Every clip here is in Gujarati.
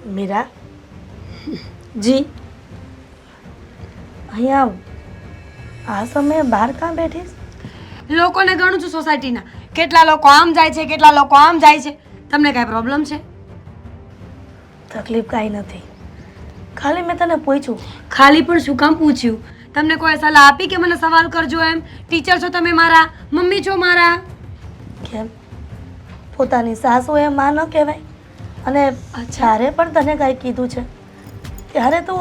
મીરા જી અહીંયા આ સમયે બહાર કાં બેઠીશ? લોકોને ગણું છું સોસાયટીના, કેટલા લોકો આમ જાય છે, કેટલા લોકો આમ જાય છે. તમને કાંઈ પ્રોબ્લેમ છે? તકલીફ કાંઈ નથી, ખાલી મેં તને પૂછ્યું. ખાલી પણ શું કામ પૂછ્યું? તમને કોઈ સલાહ આપી કે મને સવાલ કરજો એમ? ટીચર છો તમે મારા, મમ્મી છો મારા. કેમ પોતાની સાસુ એ માં ન કહેવાય? અને જ્યારે પણ તને કાંઈ કીધું છે ત્યારે તું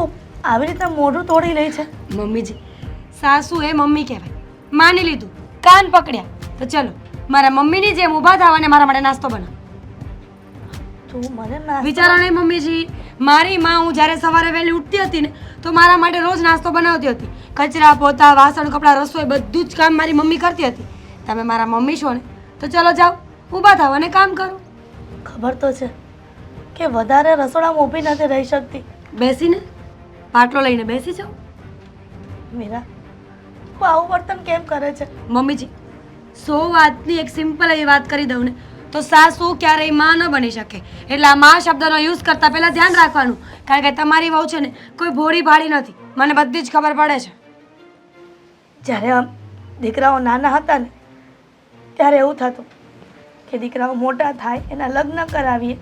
આવી રીતે મોઢું તોડી લે છે. મમ્મીજી, સાસુ એ મમ્મી કહેવાય, માની લીધું, કાન પકડ્યા. તો ચલો મારા મમ્મીની જેમ ઊભા થાવ અને મારા માટે નાસ્તો બનાવો. તું મને ના વિચારો નહીં મમ્મીજી, મારી માં હું જ્યારે સવારે વહેલી ઉઠતી હતી ને તો મારા માટે રોજ નાસ્તો બનાવતી હતી. કચરા પોતા વાસણ કપડાં રસોઈ બધું જ કામ મારી મમ્મી કરતી હતી. તમે મારા મમ્મી છો ને તો ચલો જાઓ, ઊભા થાવ અને કામ કરો. ખબર તો છે કે વધારે રસોડામાં ઊભી નથી રહી શકતી. બેસીને પાટલો લઈને બેસી જાઓ. મીરા તું આવું વર્તન કેમ કરે છે? મમ્મીજી, 100 વાતની એક સિમ્પલ એવી વાત કરી દઉં ને તો સાસુ ક્યારેય માં ન બની શકે. એટલે આ માં શબ્દનો યુઝ કરતા પહેલાં ધ્યાન રાખવાનું, કારણ કે તમારી વહુ છે ને કોઈ ભોળી ભાળી નથી, મને બધી જ ખબર પડે છે. જ્યારે દીકરાઓ નાના હતા ને ત્યારે એવું થતું કે દીકરાઓ મોટા થાય એના લગ્ન કરાવીએ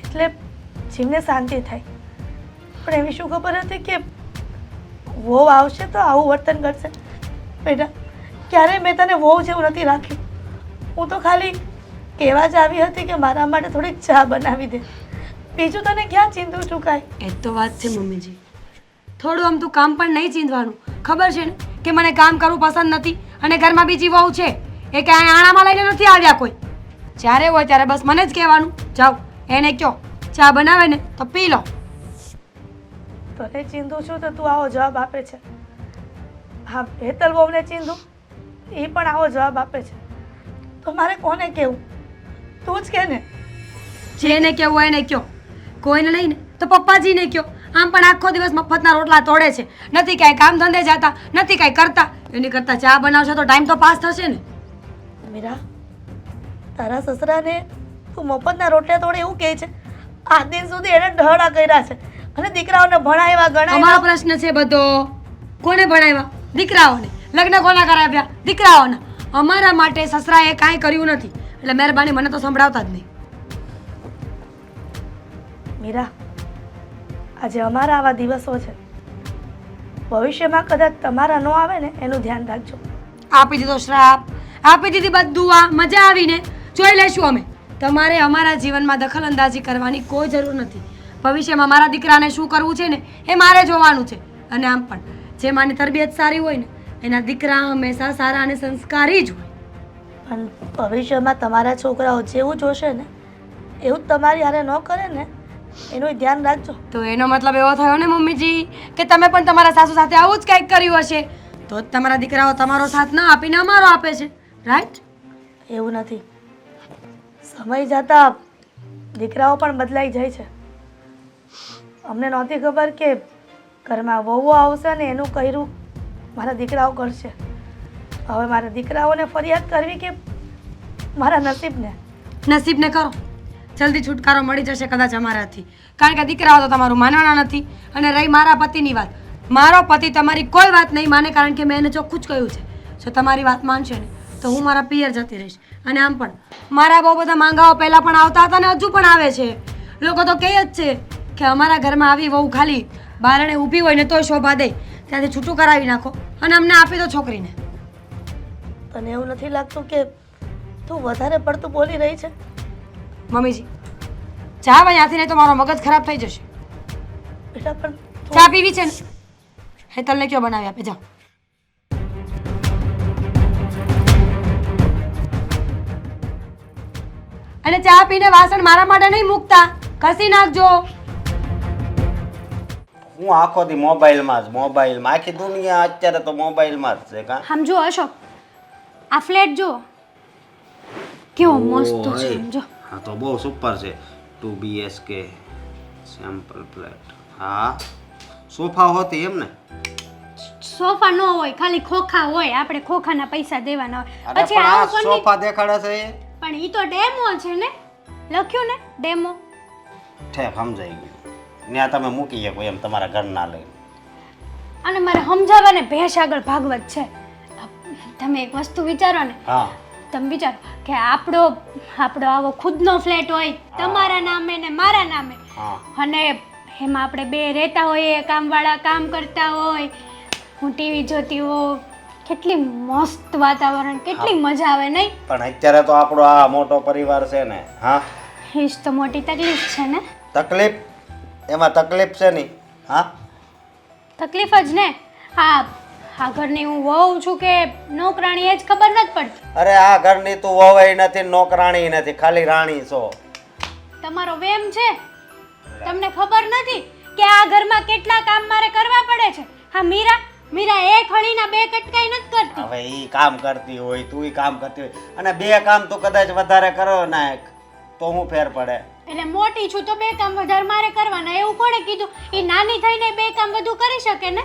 એટલે જીવને શાંતિ થાય. પણ એવી શું ખબર હતી કે વહુ આવશે તો આવું વર્તન કરશે? બેટા ક્યારેય મેં તને વહુ જેવું નથી રાખ્યું. હું તો ખાલી કહેવા જ આવી હતી કે મારા માટે થોડીક ચા બનાવી દે. બીજું તને ક્યાં ચીંધું છું કાંઈ? એ જ તો વાત છે મમ્મીજી, થોડું આમ તું કામ પણ નહીં ચીંધવાનું. ખબર છે ને કે મને કામ કરવું પસંદ નથી, અને ઘરમાં બીજી વહુ છે એ કાંઈ આણામાં લઈને નથી આવ્યા કોઈ. જ્યારે હોય ત્યારે બસ મને જ કહેવાનું, જાઓ એને કહો ચા બનાવે ને તો પી લો. તને ચીંધું છું તો તું આવો જવાબ આપે છે. હા, હેતલ વહુને ચીંધું એ પણ આવો જવાબ આપે છે. તો મારે કોને કહેવું? તું જ કે ને. જેને કહેવું હોય એને કહો, કોઈને નહીં ને તો પપ્પાજીને કહો. આમ પણ આખો દિવસ મફતના રોટલા તોડે છે, નથી કાંઈ કામ ધંધે જતા, નથી કાંઈ કરતા. એની કરતાં ચા બનાવશે તો ટાઈમ તો પાસ થશે ને. મીરા તારા સસરાને તું મફતના રોટલા તોડે એવું કહે છે? આજ દિન સુધી એને ઢહડા કર્યા છે અને દીકરાઓને ભણાવ્યા અમારો ગણાવ્યા. પ્રશ્ન છે બધો, કોને ભણાવ્યા? દીકરાઓને. લગ્ન કોના કરાવ્યા? દીકરાઓના. અમારા માટે સસરાએ કાંઈ કર્યું નથી, એટલે મહેરબાની મને તો સંભળાવતા જ નહીં. મીરા આજે અમારા આવા દિવસો છે, ભવિષ્યમાં કદાચ તમારા ન આવે ને એનું ધ્યાન રાખજો. આપી દીધો શ્રાપ, આપી દીધી બધું. આ મજા આવીને જોઈ લેશું અમે. તમારે અમારા જીવનમાં દખલ અંદાજી કરવાની કોઈ જરૂર નથી. ભવિષ્યમાં મારા દીકરાને શું કરવું છે ને એ મારે જોવાનું છે. અને આમ પણ જે માની તરબિયત સારી હોય ને એના દીકરા હંમેશા સારા અને સંસ્કારી જ હોય. પણ ભવિષ્યમાં તમારા છોકરાઓ જેવું જોશે ને એવું જ તમારી હારે ન કરે ને એનું ધ્યાન રાખજો. તો એનો મતલબ એવો થયો ને મમ્મીજી કે તમે પણ તમારા સાસુ સાથે આવું જ કંઈક કર્યું હશે, તો જ તમારા દીકરાઓ તમારો સાથ ન આપીને અમારો આપે છે, રાઈટ? એવું નથી. સમય જતાં દીકરાઓ પણ બદલાઈ જાય છે. અમને નહોતી ખબર કે ઘરમાં વહુઓ આવશે ને એનું કર્યું મારા દીકરાઓ કરશે. હવે મારા દીકરાઓને ફરિયાદ કરવી કે મારા નસીબને? નસીબને કરો, જલ્દી છુટકારો મળી જશે કદાચ અમારાથી, કારણ કે દીકરાઓ તો તમારું માનવાના નથી. અને રહી મારા પતિની વાત, મારો પતિ તમારી કોઈ વાત નહીં માને, કારણ કે મેં એને ચોખ્ખું જ કહ્યું છે જો તમારી વાત માનશે ને તો હું મારા પિયર જતી રહીશ. અને આમ પણ મારા બહુ બધા માંગાઓ પહેલાં પણ આવતા હતા ને હજુ પણ આવે છે. લોકો તો કહે જ છે કે અમારા ઘરમાં આવી વહુ ખાલી બારણે ઊભી હોય ને તોય શોભા દે, ત્યાંથી છૂટું કરાવી નાખો અને અમને આપી દો છોકરીને. તને એવું નથી લાગતું કે તું વધારે પડતું બોલી રહી છે? મમ્મીજી ચા અહીંયાથી નહીં તો મારો મગજ ખરાબ થઈ જશે. બેટા પણ ચા પીવી છે ને હેતલને કયો બનાવી આપે, જાઓ. અને ચા પીને વાસણ મારા માટે નહીં મૂકતા, ઘસી નાખજો. હું આખો દી મોબાઈલમાં આખી દુનિયા અત્યારે તો મોબાઈલમાં જ છે. કા સમજો અશોક, આ ફ્લેટ જો કેવો મસ્ત છે. સમજો હા તો બહુ સુપર છે. 2 BHK સેમ્પલ ફ્લેટ. હા સોફા હોતી એમ ને? સોફા ન હોય, ખાલી ખોખા હોય, આપણે ખોખાના પૈસા દેવાના હોય. અરે પછી પણ આ આવું કોણ? સોફા દેખાડે છે એ? પણ ઈ તો ડેમો છે ને, લખ્યું ને ડેમો. ઠેક સમજાઈ ગયું ત્યાં તમે મૂકી શકો એમ તમારા ઘરના લઈને. અને મારે સમજાવવાને ભેંસ આગળ ભાગવત છે. તમે એક વસ્તુ વિચારો ને, હા તમે વિચારો કે આપણો આવો ખુદનો ફ્લેટ હોય તમારા નામે ને મારા નામે, હા અને એમાં આપણે બે રહેતા હોઈએ, કામવાળા કામ કરતા હોય, હું ટીવી જોતી હોઉં, કેટલી મસ્ત વાતાવરણ, કેટલી મજા આવે નહીં? પણ અત્યારે તો આપણો આ મોટો પરિવાર છે ને. હા એ જ તો મોટી તકલીફ છે ને. તકલીફ એમાં તકલીફ છે નહીં. હા તકલીફ જ ને. આ ઘરની હું વહુ છું કે નોકરાણી એ જ ખબર નથી પડતી. અરે આ ઘરની તું વહુય નથી, નોકરાણી નથી, ખાલી રાણી છો. તમારો વેમ છે. તમને ખબર નથી કે આ ઘરમાં કેટલા કામ મારે કરવા પડે છે. હા, મીરા એક હળીના બે કટકાઈ નથી કરતી. હવે ઈ કામ કરતી હોય, તું કામ કરતી હોય, અને બે કામ તું કદાચ વધારે કરો નાખ તો હું ફેર પડે? એટલે મોટી છું તો બે કામ વધારે મારે કરવાના, એવું કોણે કીધું? એ નાની થઈને બે કામ વધુ કરી શકે ને.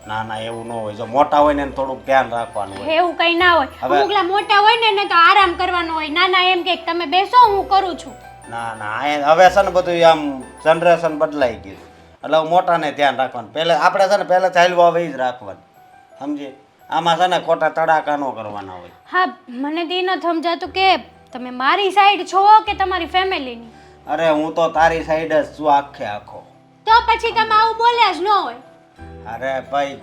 ના ના એવું ન હોય. જો મોટા હોય ને એને થોડુંક ધ્યાન રાખવાનું હોય. એવું કઈ ના હોય. અમુકલા મોટા હોય ને એને તો આરામ કરવાનો હોય. નાના એમ કે તમે બેસો હું કરું છું. ના ના હવે છે ને બધું આમ જનરેશન બદલાઈ ગયું એટલે મોટાને ધ્યાન રાખવાનું. પહેલા આપણે છે ને પહેલા ચાલ્યું આવે જ રાખવાનું, સમજી? આમાં છે ને ખોટા તડાકા ન કરવાના હોય. હા, મને તો એ નથી સમજાતું કે તમે મારી સાઈડ છો કે તમારી ફેમિલીની. અરે હું તો તારી સાઈડ જ છું આખે આખો. તો પછી તમે આવું બોલ્યા જ ન હોય. અરે ભાઈ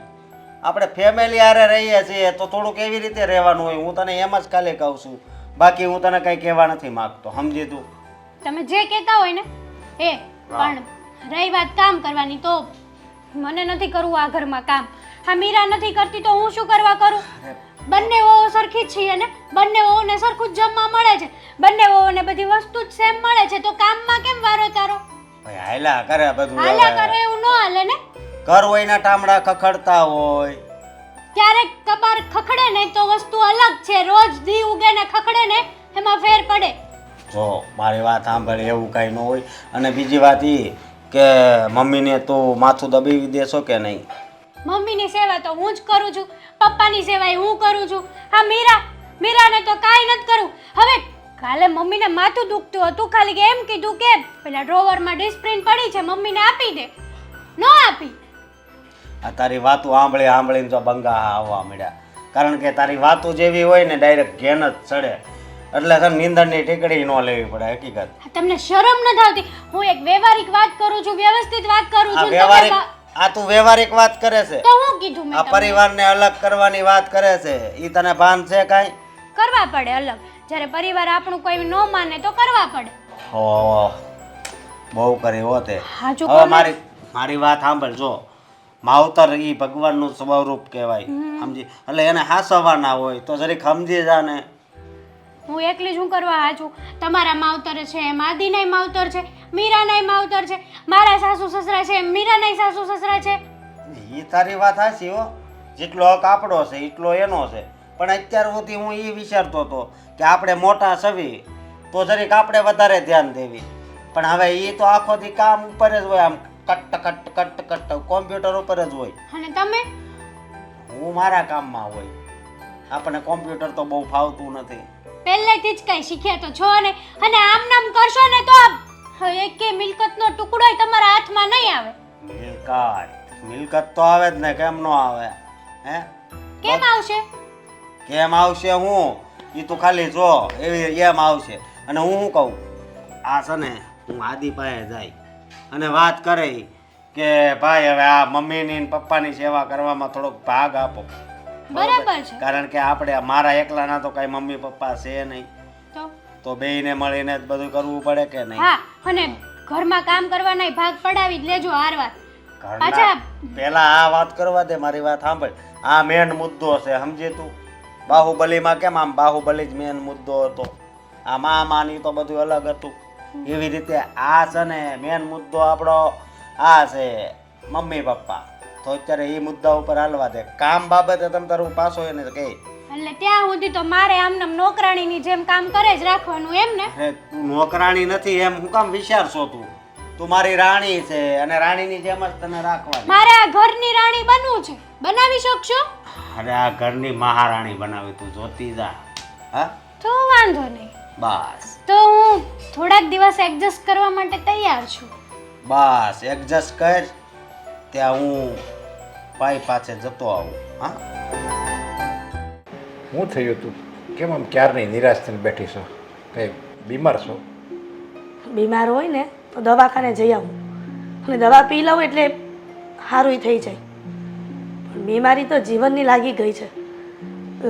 આપણે ફેમિલી હારે રહીએ છીએ તો થોડુંક એવી રીતે રહેવાનું હોય. હું તને એમ જ ખાલી કહું છું, બાકી હું તને કંઈ કહેવા નથી માગતો, સમજી તું? તમે જે કહેતા હોય ને એ પણ રહી વાત કામ કરવાની, તો મને નથી કરવું આ ઘરમાં કામ. હા, મીરા નથી કરતી તો હું શું કરવા કરું? બંને વહુ સરખી જ છીએ ને, બંને વહુને સરખું જ જમવા મળે છે, બંને વહુને બધી વસ્તુ જ સેમ મળે છે, તો કામમાં કેમ વારો તારો? ભાઈ હાયલા કરે બધું. હાલ્યા કરે એવું ન હાલે ને. ઘર હોય ના ટામડા ખખડતા હોય. ક્યારેક કબાર ખખડે ને તો વસ્તુ અલગ છે, રોજ દી ઉગે ને ખખડે ને એમાં ફેર પડે. જો મારી વાત સાંભળે, એવું કાંઈ ન હોય. અને બીજી વાત એ કે મમ્મીને તું માથું દબાવી દેશો કે નહીં? મમ્મીની સેવા તો હું જ કરું છું, પપ્પાની સેવા હું કરું છું. હા, મીરાને તો કાંઈ નથી કરું. હવે કાલે મમ્મીને માથું દુખતું હતું, ખાલી એમ કીધું કે પેલા ડ્રોવરમાં ડિસ્પ્રિન પડી છે મમ્મીને આપી દે, ન આપી. આ તારી વાતું સાંભળીને જો બંગા આવવા મળ્યા. કારણ કે તારી વાતું જેવી હોય ને ડાયરેક્ટ ઘેન જ ચડે, એટલે છે નીંદણની ટીકડી ન લેવી પડે. હકીકત તમને શરમ નથી આવતી? હું એક વ્યવહારિક વાત કરું છું, વ્યવસ્થિત વાત કરું છું. વ્યવહારિક આ તું વ્યવહારિક વાત કરે છે. તો હું કીધું મેં આ પરિવારને અલગ કરવાની વાત કરે છે, ઈ તને ભાન છે કાંઈ? કરવા પડે અલગ. જ્યારે પરિવાર આપણું કોઈ ન માને તો કરવા પડે. હો બહુ કરી હોતે. હાચું હવે કોને? મારી વાત સાંભળ. જો માવતર ઈ ભગવાનનું સ્વરૂપ કહેવાય, સમજી? એટલે એને હાસવાના હોય તો જરીક સમજી જા ને. હું એકલી જ હું કરવા હાચું? તમારા માવતર છે, માદીનાય માવતર છે, મીરાનાય માવતર છે, મારા સાસુ સસરા છે, મીરાનાય સાસુ સસરા છે. એ તારી વાત હાચી હો. જેટલો હક આપણો છે એટલો એનો છે. પણ અત્યાર સુધી હું એ વિચારતો હતો કે આપણે મોટા છવી તો જરીક આપણે વધારે ધ્યાન દેવી. પણ હવે એ તો આખો દી કામ ઉપર જ હોય, આમ cut cut cut cut computer ઉપર જ હોય. અને તમે? હું મારા કામમાં હોય. આપણને કોમ્પ્યુટર તો બહુ ફાવતું નથી. પહેલેથી જ કઈ શીખ્યા તો છો ને. અને આમ નામ કરશો ને તો એક કે મિલકતનો ટુકડો તમારા હાથમાં નહીં આવે. મિલકત તો આવે જ ને, કેમ નો આવે? હે કેમ આવશે? કેમ આવશે? હું એ તું ખાલી જો એવી એમ આવશે. અને હું શું કહું, આ છે ને હું આદિ પાસે જાય અને વાત કરે કે ભાઈ હવે આ મમ્મીની ને પપ્પાની સેવા કરવામાં થોડોક ભાગ આપો. બરાબર છે. કારણ કે આપણે મારા એકલાના તો કઈ મમ્મી પપ્પા છે નહીં, તો બેયને મળીને જ બધું કરવું પડે કે નહીં? હા, અને ઘરમાં કામ કરવાના ભાગ પડાવી જ લેજો હારવાર. ઘરના પહેલા આ વાત કરવા દે. મારી વાત સાંભળ. આ મેન મુદ્દો છે, સમજી તું? બાહુબલીમાં કેમ આમ બાહુબલી જ મેન મુદ્દો હતો, આ માની તો બધું અલગ હતું. એવી રીતે આ છે ને મેન મુદ્દો આપણો આ છે મમ્મી પપ્પા. તો અત્યારે એ મુદ્દા ઉપર હાલવા દે. કામ બાબતે તમે તારું પાછો એને કહે એટલે ત્યાં સુધી તો મારે આમને નોકરાણીની જેમ કામ કરે જ રાખવાનું એમ ને? તું નોકરાણી નથી એમ હું કામ વિચારશો? તું મારી રાણી છે અને રાણીની જેમ જ તને રાખવાની. મારે આ ઘરની રાણી બનવું છે, બનાવી શકશો? અરે આ ઘરની મહારાણી બનાવી તું જોતી જા. હા તો વાંધો નહીં. બસ તો હું થોડાક દિવસ એડજસ્ટ કરવા માટે તૈયાર છું. બસ એડજસ્ટ કર, ત્યાં હું ભાઈ પાસે જતો આવું. હા, શું થયું તું? કેમ આમ ક્યારની નિરાશ થઈને બેઠી છો? કંઈ બીમાર છો? બીમાર હોય ને તો દવાખાને જઈ આવું અને દવા પી લઉં એટલે સારું થઈ જાય. પણ બીમારી તો જીવનની લાગી ગઈ છે.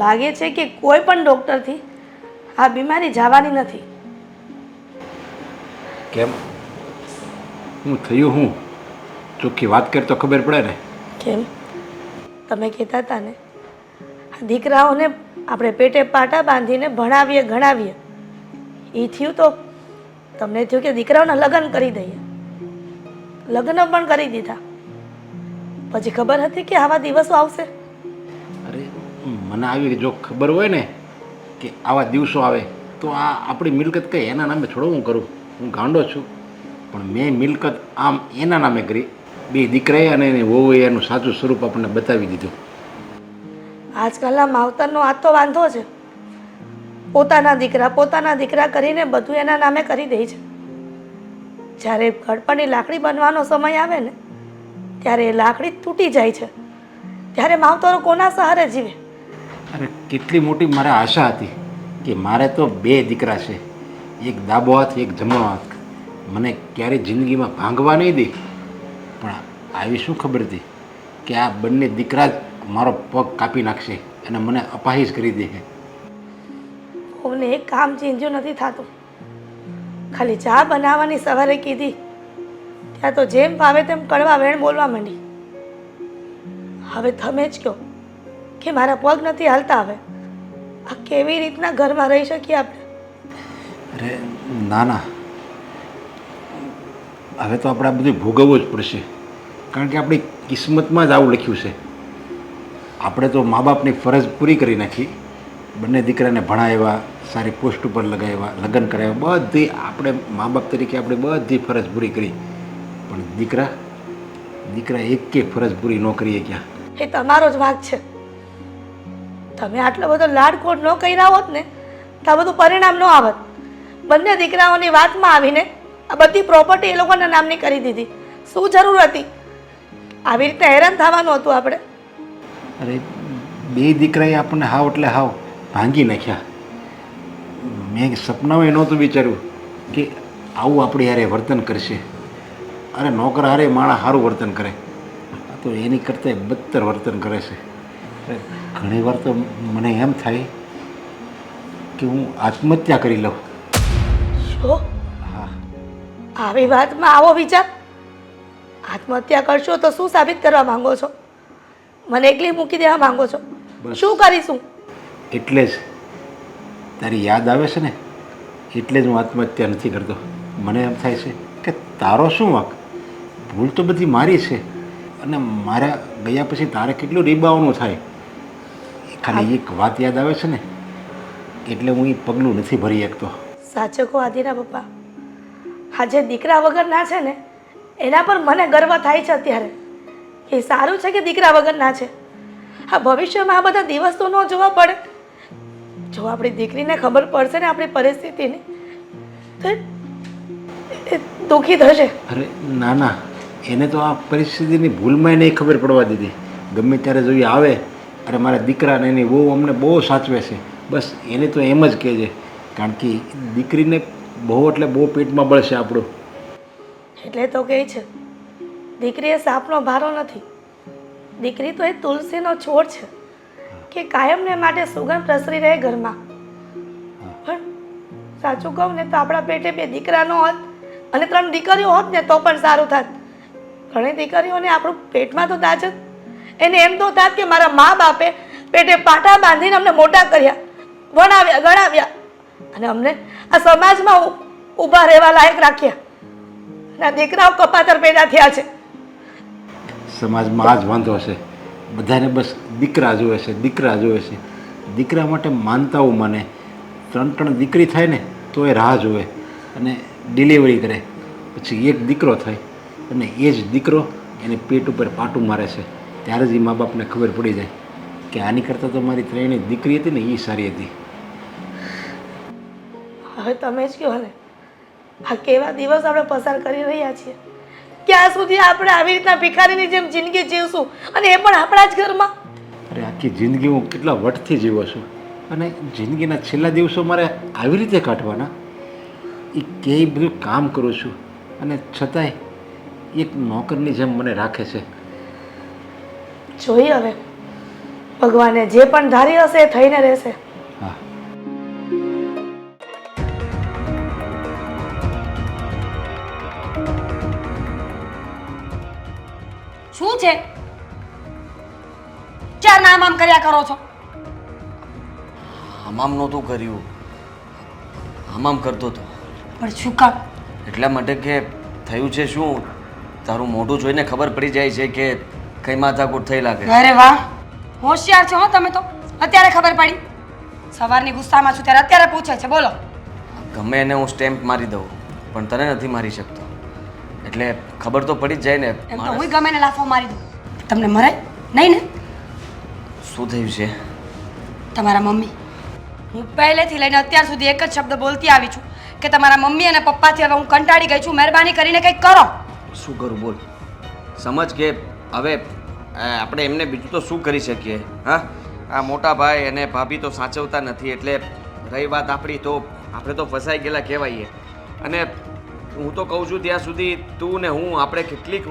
લાગે છે કે કોઈ પણ ડૉક્ટરથી આ બીમારી જવાની નથી. કેમ? હું થયું હું? ચોખ્ખી વાત કર તો ખબર પડે ને. કેમ? તમે કહેતા હતા ને આ દીકરાઓને આપણે પેટે પાટા બાંધીને ભણાવીએ ગણાવીએ, એ થયું તો તમને થયું કે દીકરાઓના લગ્ન કરી દઈએ. લગ્ન પણ કરી દીધા. પછી ખબર હતી કે આવા દિવસો આવશે. અરે મને આવી જો ખબર હોય ને કે આવા દિવસો આવે તો આ આપણી મિલકત કઈ એના નામે થોડો હું કરું. હું ગાંડો છું, પણ મેં મિલકત આમ એના નામે કરી. બે દીકરાએ અને એની વહુએ એનું સાચું સ્વરૂપ આપણને બતાવી દીધું. આજકાલના માવતરનો આ તો વાંધો છે. પોતાના દીકરા કરીને બધું એના નામે કરી દે છે. જ્યારે ગળપણની લાકડી બનવાનો સમય આવે ને ત્યારે એ લાકડી તૂટી જાય છે. ત્યારે માવતરો કોના સહારે જીવે? અરે કેટલી મોટી મારે આશા હતી કે મારે તો બે દીકરા છે, એક ડાબો હાથ એક જમણો હાથ. મને ક્યારેય જિંદગીમાં ભાંગવા નહીં દે. પણ આવી શું ખબર હતી કે આ બંને દીકરા જ મારો પગ કાપી નાખશે અને મને અપાહિજ કરી દે. કોને એક કામ ચીંધ્યું નથી થતું. ખાલી ચા બનાવવાની સવારે કીધી ત્યાં તો જેમ ભાવે તેમ કડવા વેણ બોલવા માંડી. હવે તમે જ કહો કે મારા પગ નથી હાલતા. હવે આ કેવી રીતના ઘરમાં રહી શકીએ આપણે? અરે ના ના, હવે તો આપણે આ બધું ભોગવવું જ પડશે. કારણ કે આપણી કિસ્મતમાં જ આવું લખ્યું છે. આપણે તો મા બાપની ફરજ પૂરી કરી નાખી. બંને દીકરાને ભણાવ્યા, સારી પોસ્ટ ઉપર લગાવ્યા, લગ્ન કરાવ્યા, બધી આપણે મા બાપ તરીકે આપણે બધી ફરજ પૂરી કરી. પણ દીકરા એકે ફરજ પૂરી ન કરી શક્યા. એ તમારો જ વાંક છે. તમે આટલો બધો લાડકોડ ન કર્યા હોત ને તો આ બધું પરિણામ ન આવત. બંને દીકરાઓની વાતમાં આવીને આ બધી પ્રોપર્ટી એ લોકોના નામની કરી દીધી. શું જરૂર હતી? આવી રીતે હેરાન થવાનું હતું આપણે? અરે બે દીકરાએ આપણને હાવ એટલે હાવ ભાંગી નાખ્યા. મેં સપનામાં નહોતું વિચાર્યું કે આવું આપણી હારે વર્તન કરશે. અરે નોકર હારે માણસ સારું વર્તન કરે, આ તો એની કરતાં બદતર વર્તન કરે છે. અરે ઘણી વાર તો મને એમ થાય કે હું આત્મહત્યા કરી લઉં. શું? હા, આવી વાતમાં આવો વિચાર? આત્મહત્યા કરશો તો શું સાબિત કરવા માંગો છો? મને એકલી મૂકી દેવા માંગો છો? બસ. શું કરીશું? એટલે જ તારી યાદ આવે છે ને એટલે જ હું આત્મહત્યા નથી કરતો. મને એમ થાય છે કે તારો શું વાંક? ભૂલ તો બધી મારી છે અને મારા ગયા પછી તારે કેટલું રીબાવાનું થાય. ખાલી એક વાત યાદ આવે છે ને એટલે હું એ પગલું નથી ભરી શકતો. સાચો કહો આદિના પપ્પા, આ જે દીકરા વગરના છે ને એના પર મને ગર્વ થાય છે અત્યારે. એ સારું છે કે દીકરા વગરના છે. આ ભવિષ્યમાં આ બધા દિવસ તો ન જોવા પડે. જો આપણી દીકરીને ખબર પડશે ને આપણી પરિસ્થિતિની તો એ દુઃખી થશે. અરે ના ના, એને તો આ પરિસ્થિતિની ભૂલમાં નહીં ખબર પડવા દીધી. ગમે ત્યારે જો એ આવે અરે મારા દીકરાને એની બહુ અમને બહુ સાચવે છે, બસ એને તો એમ જ કહેજે. કારણ કે દીકરીને બહુ એટલે બહુ પેટમાં બળશે આપણું. એટલે તો કહે છે દીકરી એ સાપનો ભારો નથી. દીકરી તો એ તુલસીનો છોડ છે કે કાયમને માટે સુગંધ પ્રસરી રહે ઘરમાં. પણ સાચું કહું ને તો આપણા પેટે બે દીકરા ન હોત અને 3 દીકરીઓ હોત ને તો પણ સારું થાત. ઘણી દીકરીઓને આપણું પેટમાં તો દાજ જ. એને એમ તો થાત કે મારા મા બાપે પેટે પાટા બાંધીને અમને મોટા કર્યા, ભણાવ્યા, ગણાવ્યા અને અમને આ સમાજમાં ઊભા રહેવા લાયક રાખ્યા. ના દીકરાઓ કપાતર પેદા થયા છે. સમાજમાં આ જ વાંધો છે. બધાને બસ દીકરા જોવે છે, દીકરા જોવે છે. દીકરા માટે માનતાઓ માને. 3 દીકરી થાય ને તો એ રાહ જોવે અને ડિલિવરી કરે. પછી એક દીકરો થાય અને એ જ દીકરો એને પેટ ઉપર પાટું મારે છે. ત્યારે જ એ મા બાપને ખબર પડી જાય કે આની કરતાં તો મારી 3 દીકરી હતી ને એ સારી હતી. હવે તમે જ કહો ને આ કેવા દિવસ આપણે પસાર કરી રહ્યા છીએ. ક્યાં સુધી આપણે આવી રીતના ભિખારીની જેમ જિંદગી જીવશું અને એ પણ આપણા જ ઘરમાં? અરે આખી જિંદગી હું કેટલા વટથી જીવો છું અને જિંદગીના છેલ્લા દિવસો મારે આવી રીતે કાઢવાના. એ ક્યાંય બધું કામ કરું છું અને છતાંય એક નોકરની જેમ મને રાખે છે. જોઈએ હવે ભગવાને જે પણ ધારી હશે એ થઈને રહેશે. હા, શું છે? ચાર નામ આમ કર્યા કરો છો? હમામ નહોતું કર્યું, હમામ કરતો હતો. પણ શું કામ? એટલા માટે કે થયું છે શું, તારું મોઢું જોઈને ખબર પડી જાય છે કે કઈ માથાકૂટ થઈ લાગે. અરે વાહ, હોશિયાર છો હો તમે તો. અત્યારે ખબર પડી? સવારની ગુસ્સામાં છું ત્યારે અત્યારે પૂછે છે. બોલો. ગમે એને હું સ્ટેમ્પ મારી દઉં પણ તને નથી મારી શકતો, એટલે ખબર તો પડી જ જાય ને. એમ તો હું ગમે ને લાફો મારી દઉં, તમને મરાય નહીં ને? શું થયું છે? તમારા મમ્મી. હું પહેલેથી લઈને અત્યાર સુધી એક જ શબ્દ બોલતી આવી છું કે તમારા મમ્મી અને પપ્પાથી હવે હું કંટાળી ગઈ છું. મહેરબાની કરીને કંઈક કરો. શું કરું બોલ, સમજ કે હવે આપણે એમને બીજું તો શું કરી શકીએ? હા, આ મોટા ભાઈ અને ભાભી તો સાચવતા નથી, એટલે રહી વાત આપણી તો આપણે તો ફસાઈ ગયેલા કહેવાઈએ. અને હું તો કહું છું ત્યાં સુધી તું ને હું આપણે કેટલીક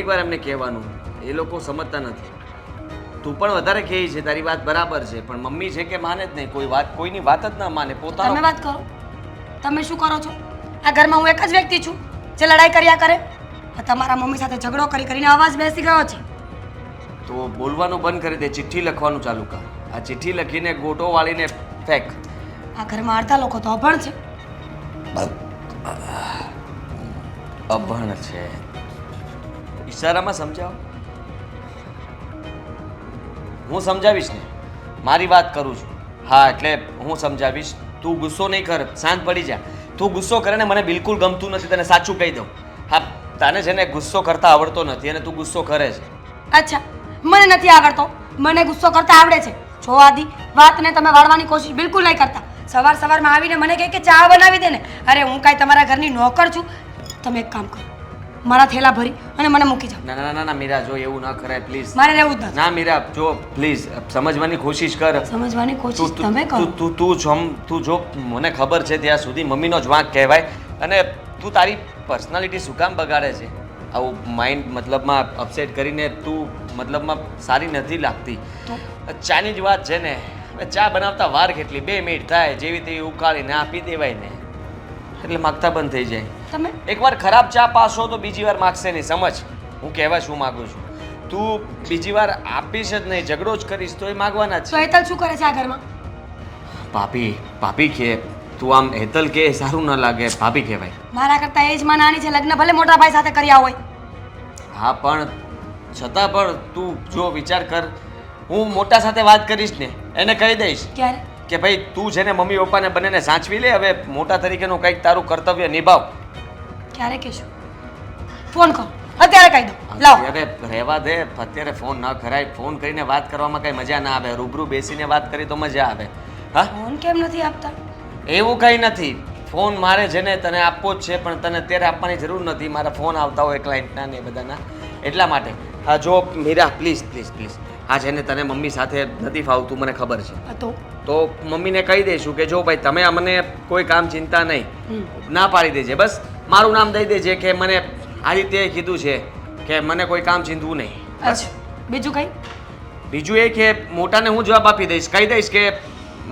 વાર એમને કહેવાનું, એ લોકો સમજતા નથી. તું પણ વધારે કહે છે, તારી વાત બરાબર છે, પણ મમ્મી છે કે માને જ નહીં, કોઈની વાત જ ના માને. તમે પોતાનો વાત કરો. તમે શું કરો છો? આ ઘરમાં હું એક જ વ્યક્તિ છું જે લડાઈ કર્યા કરે? આ તમારા મમ્મી સાથે ઝઘડો કરીને અવાજ બેસી ગયો છે. તો બોલવાનું બંધ કરી દે, ચિઠ્ઠી લખવાનું ચાલુ કર. આ ચિઠ્ઠી લખીને ગોટો વાળીને ફેંક. આ ઘરમાં અડધા લોકો તો અભણ છે. અભણ છે? ઈશારામાં સમજાવો. હું સમજાવીશ ને, મારી વાત કરું છું. હા, એટલે હું સમજાવીશ. તું ગુસ્સો નહીં કર, શાંત પડી જા. તું ગુસ્સો કરે ને મને બિલકુલ ગમતું નથી, તને સાચું કહી દઉં. હા, તને છે ને ગુસ્સો કરતા આવડતો નથી અને તું ગુસ્સો કરે છે. અચ્છા, મને નથી આવડતો, મને ગુસ્સો કરતા આવડે છે. જો આદિ, વાતને તમે વાળવાની કોશિશ બિલકુલ નહીં કરતા. સવારમાં આવીને મને કહે કે ચા બનાવી દે ને. અરે હું કાંઈ તમારા ઘરની નોકર છું? તમે એક કામ કરો, મારા થેલા ભરી અને મને મૂકી જાઓ. ના ના ના ના મીરા, જો એવું ના કરાય પ્લીઝ. મારે રહેવું જ નથી. ના મીરા, જો પ્લીઝ સમજવાની કોશિશ કર. સમજવાની કોશિશ તમે કરો. તું જો, મને ખબર છે ત્યાં સુધી મમ્મીનો જ વાંક કહેવાય, અને તું તારી પર્સનાલિટી શું કામ બગાડે છે? આવું માઇન્ડ મતલબમાં અપસેટ કરીને તું મતલબમાં સારી નથી લાગતી. ચાની જ વાત છે ને, ચા બનાવતા વાર કેટલી, 2 મિનિટ થાય, જેવી તેવી ઉકાળીને આપી દેવાય ને, એટલે માગતા બંધ થઈ જાય. તમે એકવાર ખરાબ ચા પાસો તો બીજી વાર માગશે નહીં. સમજ હું કહેવા શું માગું છું. તું બીજી વાર આપીશ જ નહીં, ઝઘડો જ કરીશ તો એ માગવાના જ તો છે. હેતલ શું કરે છે આ ઘરમાં? ભાભી કે તું આમ હેતલ કે સારું ન લાગે, ભાભી કહેવાય. મારા કરતા એજમાં નાની છે, લગ્ન ભલે મોટા ભાઈ સાથે કર્યા હોય. હા, પણ છતાં પણ તું જો વિચાર કર, હું મોટા સાથે વાત કરીશ ને, એને કહી દઈશ ક્યારે? કે ભાઈ તું છે ને મમ્મી પપ્પાને બંનેને સાચવી લે, હવે મોટા તરીકેનું કંઈક તારું કર્તવ્ય નિભાવ. ક્યારે કહેશું? ફોન કરો, અત્યારે કહી દો. લાવો. અત્યારે રહેવા દે, અત્યારે ફોન ન કરાય. ફોન કરીને વાત કરવામાં કઈ મજા ના આવે, રૂબરૂ બેસીને વાત કરી તો મજા આવે. હા, ફોન કેમ નથી આપતા? એવું કંઈ નથી. ફોન મારે છે ને તને આપવો જ છે, પણ તને અત્યારે આપવાની જરૂર નથી. મારા ફોન આવતા હોય ક્લાયન્ટના ને બધાના, એટલા માટે. હા જો મીરા, પ્લીઝ પ્લીઝ પ્લીઝ, હા છે ને તને મમ્મી સાથે નથી ફાવતું, મને ખબર છે. તો મમ્મીને કહી દઈશું કે જો ભાઈ તમે અમને કોઈ કામ ચિંતા નહીં, ના પાડી દેજે. બસ મારું નામ દઈ દેજે કે મને આદિત્યએ કીધું છે કે મને કોઈ કામ ચિંતવું નહીં. અચ્છા, બીજું કંઈ? બીજું એ કે મોટાને હું જવાબ આપી દઈશ, કહી દઈશ કે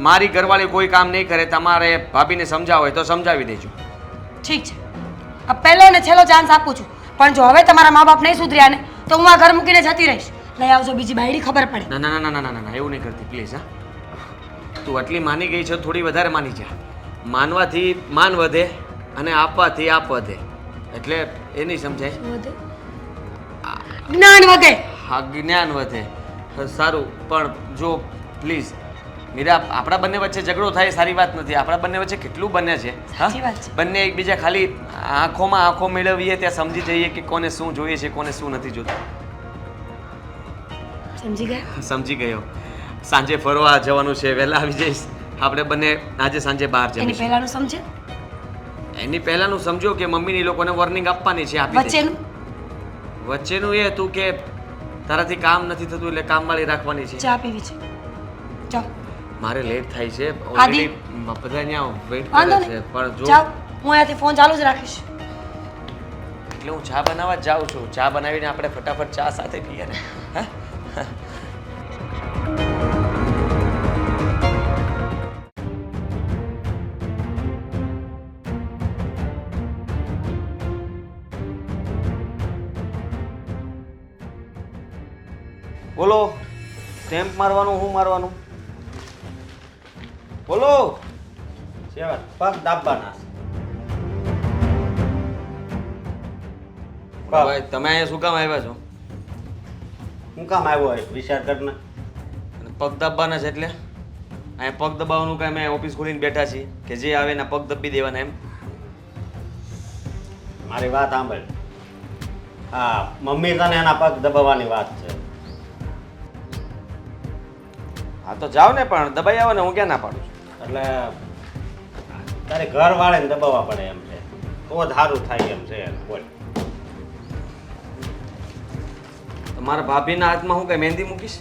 મારી ઘરવાળી કોઈ કામ નહીં કરે, તમારે ભાભીને સમજાવો હોય તો સમજાવી દેજો. ઠીક છે, આ પહેલો ને છેલ્લો ચાન્સ આપું છું, પણ જો હવે તમારા મા બાપ નહીં સુધર્યા ને તો હું આ ઘર મૂકીને જતી રહીશ. લઈ આવજો બીજી બાયડી, ખબર પડે. ના ના ના ના ના ના, એવું નહીં કરતી પ્લીઝ. હા, તું આટલી માની ગઈ છે, થોડી વધારે માની જા. માનવાથી માન વધે અને આપવાથી આપ વધે, એટલે એ નહીં સમજાય. વધે જ્ઞાન વધે. હા, જ્ઞાન વધે. સારું, પણ જો પ્લીઝ મીરા, આપણા બંને વચ્ચે ઝઘડો થાય સારી વાત નથી. આપણા બંને વચ્ચે કેટલું બને છે. સાચી વાત છે. બંને એકબીજા ખાલી આંખોમાં આંખો મેળવીએ ત્યાં સમજી જઈએ કે કોને શું જોઈએ છે, કોને શું નથી જોતું. સમજી ગયા? સમજી ગયો. સાંજે ફરવા જવાનું છે, વહેલા આવી જઈશ. આપણે બંને આજે સાંજે બહાર એની જઈશું. પહેલાનું સમજે? એની પહેલાનું સમજો કે મમ્મીની લોકોને વોર્નિંગ આપવાની છે, આપી દે. વચ્ચેનું વચ્ચેનું એ હતું કે તારાથી કામ નથી થતું એટલે કામવાળી રાખવાની છે. ચા પીવી છે જાઓ. મારે લેટ થાય છે આદિ. ઓલરેડી બધા ત્યાં વેઇટ વાંધો કરે છે નહીં પણ જો જાઓ, હું અહીંયાથી ફોન ચાલુ જ રાખીશ. એટલે હું ચા બનાવવા જ જાઉં છું. ચા બનાવીને આપણે ફટાફટ ચા સાથે પીએ ને. હા? બોલો, સ્ટેમ્પ મારવાનું હું મારવાનું? બોલો. સેવા પગ દાબવાના છે. ભાઈ તમે અહીંયા શું કામ આવ્યા છો? હું કામ આવ્યો હોય વિચાર કરીને. અને પગ દબાવવાના છે એટલે અહીંયા પગ દબાવવાનું કાંઈ મેં ઓફિસ ખોલીને બેઠા છીએ કે જે આવે એના પગ દબી દેવાના એમ? મારી વાત સાંભળ. હા, મમ્મી તને એના પગ દબાવવાની વાત છે. હા તો જાઓ ને, પણ દબાઈ આવો ને, હું ક્યાં ના પાડું છું. એટલે તારે ઘર વાળાને દબાવવા પડે એમ છે, તો જ સારું થાય એમ છે. બોલ. તમારા ભાભીના હાથમાં હું કઈ મહેંદી મૂકીશ?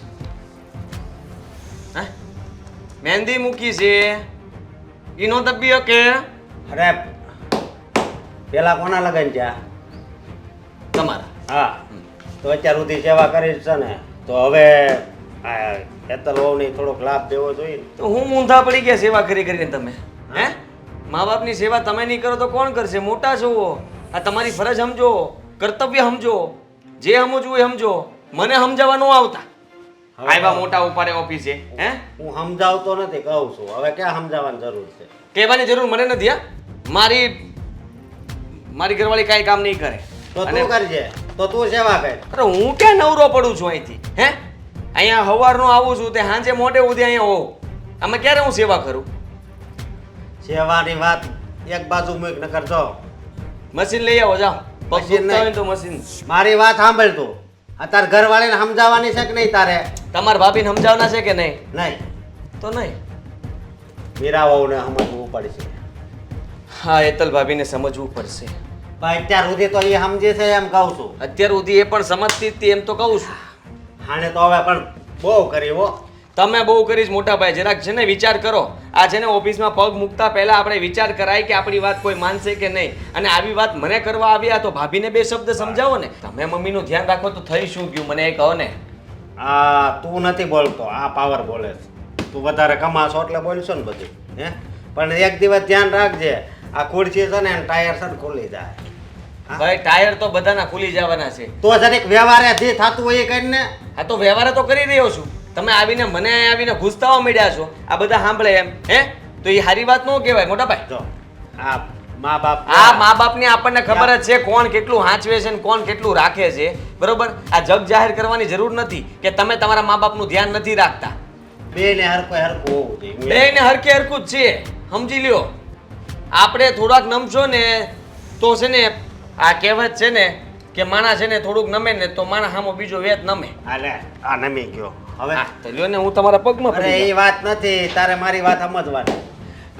હે? મહેંદી મૂકી છે ઈનો દબી કે? અરે પેલા કોના લગન ત્યાં? તમારા. હા, તો અત્યાર સુધી સેવા કરી છે ને, તો હવે આ હેતલ વહુને થોડોક લાભ દેવો જોઈએ ને. તો હું મૂંધા પડી ગયા સેવા કરી કરીને તમે? હે? મા બાપની સેવા તમે નહીં કરો તો કોણ કરશે? મોટા છો, આ તમારી ફરજ સમજો, કર્તવ્ય સમજો, જે સમજવું એ સમજો. મને સમજાવવા ન આવતા. આવ્યા મોટા ઉપાડે ઓફિસે. હે? હું સમજાવતો નથી, કહું છું. હવે ક્યાં સમજાવવાની જરૂર છે? કહેવાની જરૂર મને નથી. હા, મારી ઘરવાળી કાંઈ કામ નહીં કરે. તો તું કરજે, તો તું સેવા કર. અરે હું ક્યાં નવરો પડું છું અહીંથી? હે? અહીંયા સવારનો આવું છું તે સાંજે મોડે સુધી અહીંયા હોઉં. આમાં ક્યારે હું સેવા કરું? સેવાની વાત એક બાજુ મૂક ન કરજો. મશીન લઈ આવો, જાઓ. પગ મશીન દુખતા હોય ને નહીં. તો મશીન. મારી વાત સાંભળ તું. આ તાર ઘરવાળીને સમજાવવાની છે કે નહીં તારે? તમારા ભાભીને સમજાવના છે કે નહીં? નહીં. તો નહીં. મીરા વહુને સમજવું પડશે. હા, હેતલ ભાભીને સમજવું પડશે. પણ અત્યાર સુધી તો એ સમજે છે એમ કહું છું. અત્યાર સુધી એ પણ સમજતી જ હતી એમ તો કહું છું. હાણે તો હવે પણ બહુ કરી હો. તમે બહુ કરીશ મોટા ભાઈ, જરાક છે ને વિચાર કરો. આ છે ને ઓફિસમાં પગ મૂકતા પહેલા આપણે વિચાર કરાય કે આપણી વાત કોઈ માનશે કે નહીં. અને આવી વાત મને કરવા આવ્યા તો ભાભીને બે શબ્દ સમજાવો ને. તમે મમ્મીનું ધ્યાન રાખો તો થઈ શું ગયું મને એ કહો ને. આ તું નથી બોલતો, આ પાવર બોલે છે. તું વધારે કમાશો એટલે બોલશો ને બધું. હે? પણ એક દિવસ ધ્યાન રાખજે, આ ખુરશી છે ને ટાયર છે ને ખુલી જાય. ભાઈ ટાયર તો બધાના ખુલી જવાના છે. તો જરીક વ્યવહારે જે થતું હોય એ કરીને. આ તો વ્યવહાર તો કરી રહ્યો છું. તમે આવીને મને આવીને ઘૂસતાઓ મળ્યા છો, આ બધા સાંભળે એમ. હે? તો એ સારી વાત ન કહેવાય મોટા ભાઈ. જો આ મા બાપ, આ મા બાપની આપણને ખબર જ છે કોણ કેટલું હાંચવે છે ને કોણ કેટલું રાખે છે. બરોબર? આ જગ જાહેર કરવાની જરૂર નથી કે તમે તમારા મા બાપનું ધ્યાન નથી રાખતા. બેને હરખું હરખું હોવું જોઈએ. બેયને હરખે હરખું જ છે, સમજી લ્યો. આપણે થોડાક નમશો ને તો છે ને આ કહેવત છે ને કે માણસ છે ને થોડુંક નમે ને તો માણસ સામો બીજો વેત નમે. હાલે આ નમી ગયો હવે. હા, તો લ્યો ને હું તમારા પગમાં અરે પડી એ જાઉં. વાત નથી, તારે મારી વાત સમજવાની.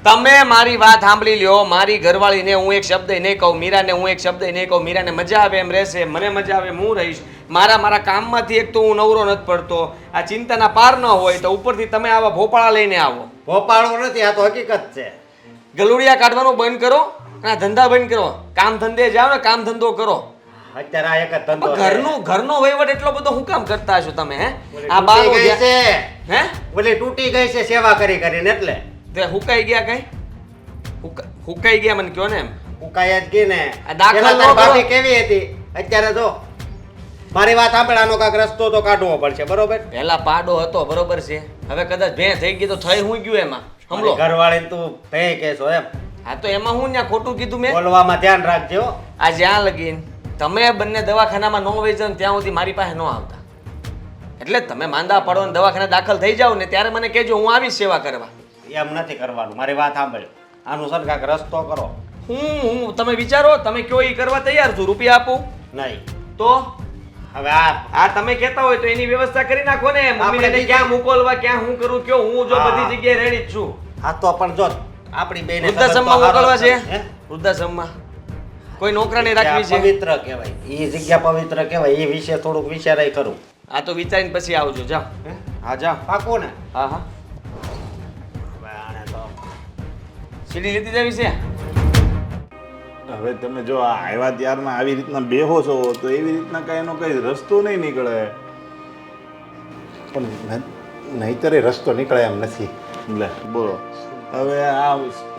તમે મારી વાત સાંભળી લ્યો. મારી ઘરવાળીને હું એક શબ્દ નહીં કહું, મીરાને હું એક શબ્દ નહીં કહું. મીરાને મજા આવે એમ રહેશે, મને મજા આવે એમ હું રહીશ. મારા કામમાંથી એક તો હું નવરો નથી પડતો. આ ચિંતાના પાર ન હોય તો ઉપરથી તમે આવા ભોપાળા લઈને આવો. ભોપાળું નથી, આ તો હકીકત છે. ગલુડિયા કાઢવાનું બંધ કરો અને આ ધંધા બંધ કરો. કામ ધંધે જાઓ ને, કામ ધંધો કરો. અત્યારે આ એક જ ધંધો છે. ઘરનો વહીવટ એટલો બધો હું કામ કરતા હશો તમે? હે? ઓલી આ તૂટી બાનું ગઈ ધ્યાન- છે. હે? ઓલી તૂટી ગઈ છે સેવા કરી કરીને એટલે. તે હુકાઈ ગયા કઈ? હુકાઈ ગયા મને કયો ને એમ. ઉકાય જ ગઈ ને. આ દાખલ પેલા ન તારી કરો. ભાભી કેવી હતી? અત્યારે જો મારી વાત સાંભળ, આનો કાંઈક રસ્તો તો કાઢવો પડશે, બરોબર? પહેલા પાડો હતો, બરોબર છે. હવે કદાચ ભેં થઈ ગઈ તો થઈ હું ગયું એમાં સમલો. ઘરવાળીને તું ભેં કહેશો એમ? હા તો એમાં હું ત્યાં ખોટું કીધું મેં? બોલવામાં ધ્યાન રાખજો હો. આ જ્યાં લગીન તમે બંને દવાખાનામાં ન વહી જાઓ ને ત્યાં સુધી મારી પાસે ન આવતા. એટલે તમે માંદા પડો ને દવાખાને દાખલ થઈ જાઓ ને ત્યારે મને કહેજો, હું આવીશ સેવા કરવા. એમ નથી કરવાનું, મારી વાત સાંભળ. આનું સર કાંઈક રસ્તો કરો. હું તમે વિચારો, તમે કયો એ કરવા તૈયાર છું. રૂપિયા આપું નહીં તો હવે આ તમે કહેતા હોય તો એની વ્યવસ્થા કરી નાખો ને. મમ્મીને આપણે ક્યાં મોકલવા, ક્યાં હું કરું, કયો હું જો હા. બધી જગ્યાએ રેડી જ છું. આ તો પણ જો આપણી બેને વૃદ્ધાશ્રમમાં મોકલવા છે? વૃદ્ધાશ્રમમાં કોઈ નોકરાને રાખવી છે? પવિત્ર કહેવાય, એ જગ્યા પવિત્ર કહેવાય, એ વિશે થોડુંક વિચારાય કરું. આ તો વિચારીને પછી આવજો. જાઓ. હા જાઓ. પાકું ને? હા હા. હવે આને તો સીડી લીધી જવી છે. હવે તમે જો આ આવ્યા ત્યારના આવી રીતના બેહો છો તો એવી રીતના કઈ એનો કઈ રસ્તો નહીં નીકળે. પણ નહીંતરે રસ્તો નીકળે એમ નથી. લે બોલો, હવે આ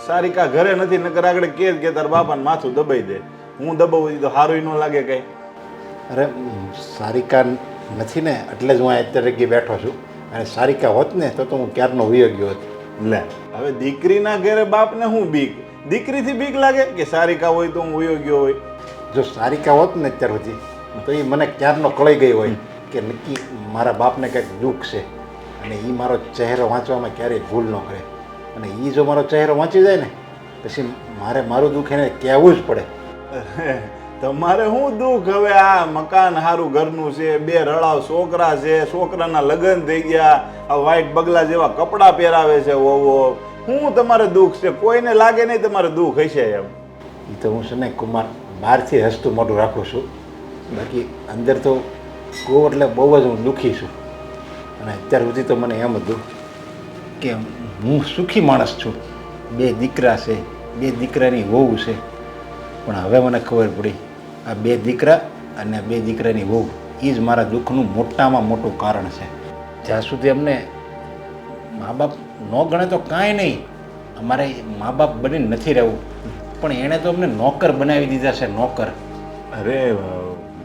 સારિકા ઘરે નથી, નકર આગળ કે તાર બાપાને માથું દબાઈ દે. હું દબાવું તો સારું ન લાગે કઈ. અરે સારિકા નથી ને એટલે જ હું અત્યારે ગઈ બેઠો છું. અને સારિકા હોત ને તો હું ક્યારનો વયો ગયો હોત. લે હવે દીકરીના ઘરે બાપને શું બીક? દીકરીથી બીક લાગે કે સારિકા હોય તો હું વયો ગયો હોય? જો સારિકા હોત ને અત્યાર સુધી તો એ મને ક્યારનો કળાઈ ગઈ હોય કે નક્કી મારા બાપને કંઈક દુઃખ છે અને એ મારો ચહેરો વાંચવામાં ક્યારેય ભૂલ ન કરે. અને એ જો મારો ચહેરો વાંચી જાય ને પછી મારે મારું દુઃખ એને કહેવું જ પડે. તમારે શું દુઃખ? હવે આ મકાન સારું ઘરનું છે, 2 રળાવ છોકરા છે, છોકરાના લગ્ન થઈ ગયા, આ વ્હાઈટ બગલા જેવા કપડાં પહેરાવે છે વહુઓ. શું તમારે દુઃખ છે? કોઈને લાગે નહીં તમારે દુઃખ હશે એમ. એ તો હું છે ને કુમાર બહારથી હસતું મોઢું રાખું છું, બાકી અંદર તો બહુ એટલે બહુ જ હું દુઃખી છું. અને અત્યાર સુધી તો મને એમ હતું કે હું સુખી માણસ છું, 2 દીકરા છે, 2 દીકરાની વહુ છે. પણ હવે મને ખબર પડી આ 2 દીકરા અને 2 દીકરાની વહુ એ જ મારા દુઃખનું મોટામાં મોટું કારણ છે. જ્યાં સુધી અમને મા બાપ ન ગણે તો કાંઈ નહીં, અમારે મા બાપ બનીને નથી રહેવું, પણ એણે તો અમને નોકર બનાવી દીધા છે, નોકર. અરે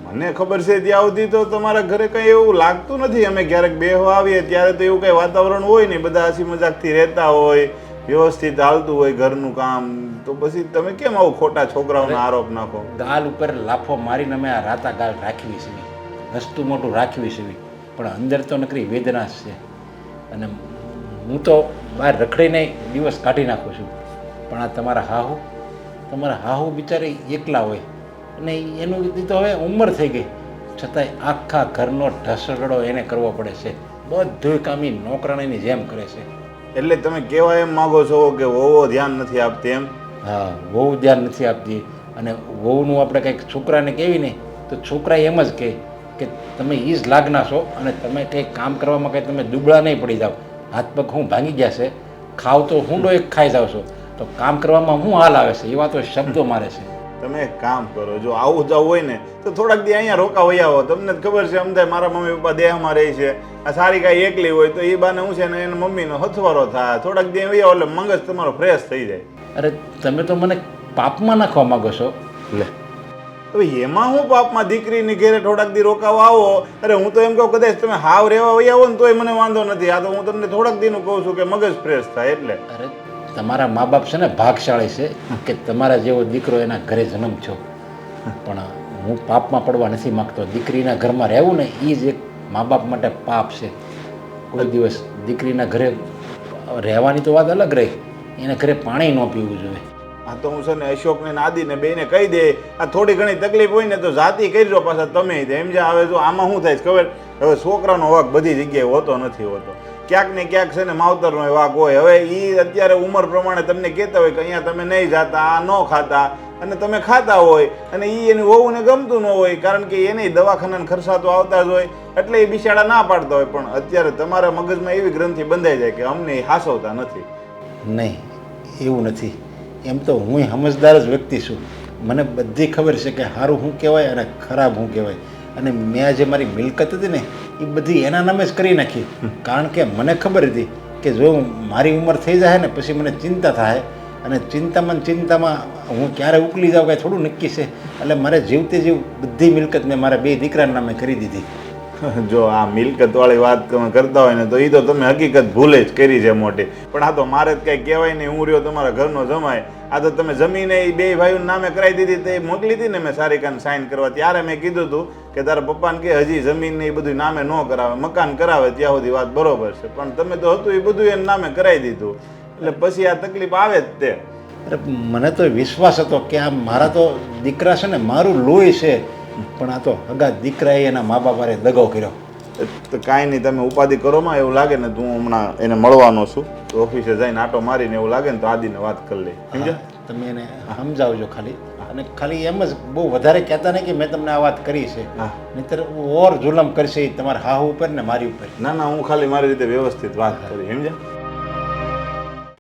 મને ખબર છે ત્યાં સુધી તો તમારા ઘરે કંઈ એવું લાગતું નથી. અમે ક્યારેક બેહવા આવીએ ત્યારે તો એવું કંઈ વાતાવરણ હોય નહીં, બધા હસી મજાકથી રહેતા હોય, વ્યવસ્થિત હાલતું હોય ઘરનું કામ. તો પછી તમે કેમ આવું ખોટા છોકરાઓનો આરોપ નાખો? ગાલ ઉપર લાફો મારીને અમે આ રાતા ગાલ રાખવી છે, હસતું મોટું રાખવી છે, પણ અંદર તો નકરી વેદના જ છે. અને હું તો બહાર રખડીને દિવસ કાઢી નાખું છું, પણ આ તમારા હાહુ બિચારે એકલા હોય અને એનું તો હવે ઉંમર થઈ ગઈ છતાંય આખા ઘરનો ઢસડો એને કરવો પડે છે. બધું કામ એ નોકરાણીની જેમ કરે છે. એટલે તમે કહેવા એમ માગો છો કે વહુઓ ધ્યાન નથી આપતી એમ? હા, વહુ ધ્યાન નથી આપતી. અને વહુનું આપણે કંઈક છોકરાને કહેવી ને તો છોકરા એમ જ કહે કે તમે એ જ લાગના છો અને તમે કંઈક કામ કરવામાં કંઈ તમે દુબળા નહીં પડી જાઓ. હાથ પગ હું ભાંગી ગયા છે, ખાવ તો હુંડો એક ખાઈ જાવ છો, તો કામ કરવામાં હું હાલ આવે છે એવા તો શબ્દો મારે છે. તમે એક કામ કરો, જો આવું જવું હોય ને તો થોડાક દી અહીંયા રોકા વહી આવો. તમને જ ખબર છે અમદાવાદ મારા મમ્મી પપ્પા દેહમાં રહે છે, આ સારી કાંઈ એકલી હોય તો એ બાને હું છે ને એના મમ્મીનો હથવારો થાય. થોડાક દી વહી આવો એટલે મગજ તમારો ફ્રેશ થઈ જાય. અરે તમે તો મને પાપમાં નાખવા માગો છો. લે હવે એમાં હું પાપમાં? દીકરીની ઘેરે થોડાક દી રોકાવા આવો. અરે હું તો એમ કહું કદાચ તમે હાવ રહેવા વહી આવો ને તોય મને વાંધો નથી. આ તો હું તમને થોડાક દીનું કહું છું કે મગજ ફ્રેશ થાય એટલે. અરે તમારા મા બાપ છે ને ભાગશાળી છે કે તમારા જેવો દીકરો એના ઘરે જન્મ છો, પણ હું પાપમાં પડવા નથી માગતો. દીકરીના ઘરમાં રહેવું ને એ જ એક મા બાપ માટે પાપ છે. કોઈ દિવસ દીકરીના ઘરે રહેવાની તો વાત અલગ રહી, એને ઘરે પાણી ન પીવું જોઈએ. આ તો હું છે ને અશોકને આદિને બેને કહી દે, આ થોડી ઘણી તકલીફ હોય ને તો જાતિ કરજો પાછા તમે. એમ જે આવે તો આમાં શું થાય છે ખબર? હવે છોકરાનો વાંક બધી જગ્યાએ હોતો નથી હોતો, ક્યાંક ને ક્યાંક છે ને માવતરનો વાંક હોય. હવે એ અત્યારે ઉંમર પ્રમાણે તમને કહેતા હોય કે અહીંયા તમે નહીં જાતા, આ ન ખાતા, અને તમે ખાતા હોય અને એ એની વહુને ગમતું ન હોય, કારણ કે એને દવાખાનાના ખર્ચા તો આવતા જ હોય, એટલે એ બિચારા ના પાડતા હોય. પણ અત્યારે તમારા મગજમાં એવી ગ્રંથિ બંધાઈ જાય કે અમને એ હાસવતા નથી. નહીં, એવું નથી. એમ તો હું સમજદાર જ વ્યક્તિ છું, મને બધી ખબર છે કે સારું શું કહેવાય અને ખરાબ શું કહેવાય. અને મેં જે મારી મિલકત હતી ને એ બધી એના નામે જ કરી નાખી, કારણ કે મને ખબર હતી કે જો મારી ઉંમર થઈ જાય ને પછી મને ચિંતા થાય, અને ચિંતામાં હું ક્યારે ઉકલી જાઉં કાંઈ થોડું નક્કી છે. એટલે મારે જીવતે જીવ બધી મિલકત મેં મારા 2 દીકરાના નામે કરી દીધી. જો આ મિલકતવાળી વાત તમે કરતા હોય ને તો એ તો તમે હકીકત ભૂલે જ કરી છે મોટી. પણ આ તો મારે જ કંઈ કહેવાય નહીં, હું રહ્યો તમારા ઘરનો જમાય. આ તો તમે જમીને એ 2 ભાઈઓના નામે કરાવી દીધી, તો એ મોકલી હતી ને મેં સારિકાને સાઇન કરવા. ત્યારે મેં કીધું હતું કે તારા પપ્પાને કે હજી જમીનને એ બધું નામે ન કરાવે, મકાન કરાવે ત્યાં સુધી વાત બરોબર છે. પણ તમે તો હતું એ બધું એને નામે કરાવી દીધું, એટલે પછી આ તકલીફ આવે જ તે. અરે મને તો વિશ્વાસ હતો કે આ મારા તો દીકરા છે ને મારું લોહી છે, પણ આ તો હગા દીકરાએ એના મા બાપાએ દગો કર્યો. તો કાંઈ નહીં, તમે ઉપાધિ કરોમાં. એવું લાગે ને તો હું હમણાં એને મળવાનો છું, તો ઓફિસે જઈને આટો મારીને એવું લાગે ને તો આદિને વાત કરી લઈ, સમજ્યા? તમે એને સમજાવજો ખાલી, અને ખાલી એમ જ બહુ વધારે કહેતા નહીં કે મેં તમને આ વાત કરી છે, હા. નહીંતર ઓર જુલમ કરશે ઈ તમારા હાહુ ઉપર ને મારી ઉપર. ના ના, હું ખાલી મારી રીતે વ્યવસ્થિત વાત કરી, સમજ્યા?